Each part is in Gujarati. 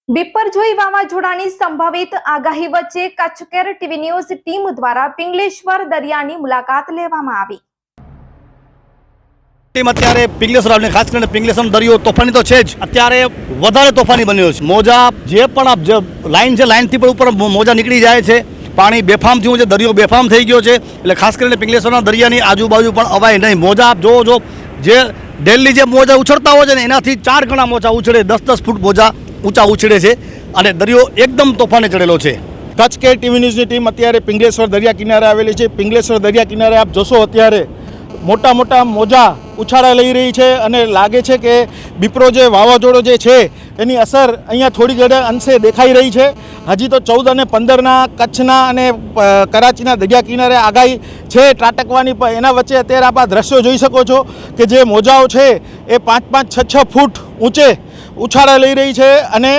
બિપરજોય વાવાઝોડાની સંભવિત આગાહી વચ્ચે Kutch care TV news team દ્વારા પિંગલેશ્વર દરિયાની મુલાકાત લેવામાં આવી। ટીમ અત્યારે પિંગલેશ્વર આવીને ખાસ કરીને પિંગલેશ્વરનો દરિયો તોફાની તો છે જ, અત્યારે વધારે તોફાની બન્યો છે। મોજા જે પણ આ જે લાઈન છે, લાઈનથી પણ ઉપર મોજા નીકળી જાય છે, પાણી બેફામ થયું છે, દરિયો બેફામ થઈ ગયો છે। એટલે ખાસ કરીને પિંગલેશ્વરના દરિયાની આજુબાજુ પણ અવાય નહીં। મોજા આપ જો જે ડેલી જે મોજા ઉછળતા હોય છે ને એનાથી 4 ગણા મોજા ઉછળે, 10-10 ફૂટ મોજા ઊંચા ઉછળે છે અને દરિયો એકદમ તોફાને ચડેલો છે। કચ્છ કેર ટીવી ન્યૂઝની ટીમ અત્યારે પિંગલેશ્વર દરિયા કિનારે આવેલી છે। પિંગલેશ્વર દરિયા કિનારે આપ જોશો અત્યારે મોટા મોટા મોજા ઉછાળા લઈ રહી છે અને લાગે છે કે બિપરો જે વાવાઝોડો જે છે એની અસર અહીંયા થોડી ઘણી અંશે દેખાઈ રહી છે। હજી તો 14 અને 15ના કચ્છના અને કરાચીના દરિયા કિનારે આગાહી છે ત્રાટકવાની, પણ એના વચ્ચે અત્યારે આપ આ દ્રશ્યો જોઈ શકો છો કે જે મોજાઓ છે એ 5-5, 6-6 ફૂટ ઊંચે ઉછાળા લઈ રહી છે અને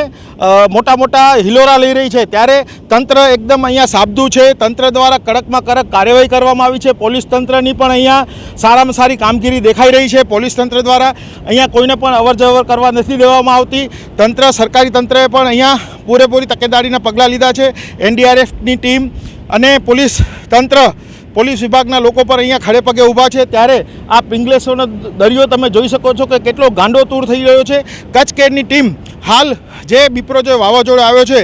મોટા મોટા હિલોરા લઈ રહી છે। ત્યારે તંત્ર એકદમ અહીંયા સાબદું છે। તંત્ર દ્વારા કડકમાં કડક કાર્યવાહી કરવામાં આવી છે। પોલીસ તંત્રની પણ અહીંયા સારામાં સારી કામગીરી દેખાઈ રહી છે। પોલીસ તંત્ર દ્વારા અહીંયા કોઈને પણ અવરજવર કરવા નથી દેવામાં આવતી। તંત્ર, સરકારી તંત્રએ પણ અહીંયા પૂરેપૂરી તકેદારીના પગલાં લીધા છે। NDRFની ટીમ અને પોલીસ તંત્ર, પોલીસ વિભાગના લોકો પર અહીંયા ખડે પગે ઊભા છે। ત્યારે આ પિંગલેશ્વરનો દરિયો તમે જોઈ શકો છો કે કેટલો ગાંડોતૂર થઈ રહ્યો છે। કચ્છ કેરની ટીમ હાલ જે બિપરજોય વાવાઝોડો આવ્યો છે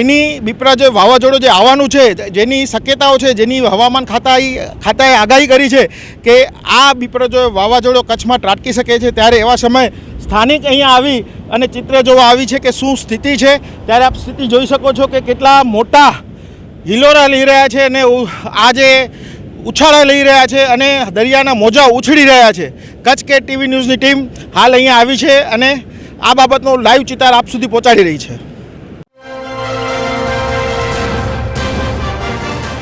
એની બિપરજોય વાવાઝોડો જે આવવાનું છે, જેની શક્યતાઓ છે, જેની હવામાન ખાતાએ આગાહી કરી છે કે આ બિપરજોય વાવાઝોડો કચ્છમાં ત્રાટકી શકે છે, ત્યારે એવા સમયે સ્થાનિક અહીંયા આવી અને ચિત્ર જોવા આવી છે કે શું સ્થિતિ છે। ત્યારે આપ સ્થિતિ જોઈ શકો છો કે કેટલા મોટા હિલોરા લઈ રહ્યા છે અને આ જે ઉછાળા લઈ રહ્યા છે અને દરિયાના મોજા ઉછળી રહ્યા છે। કચ્છ કેર ટીવી ન્યૂઝની ટીમ હાલ અહીંયા આવી છે અને આ બાબતનો લાઈવ ચિતાર આપ સુધી પહોંચાડી રહી છે।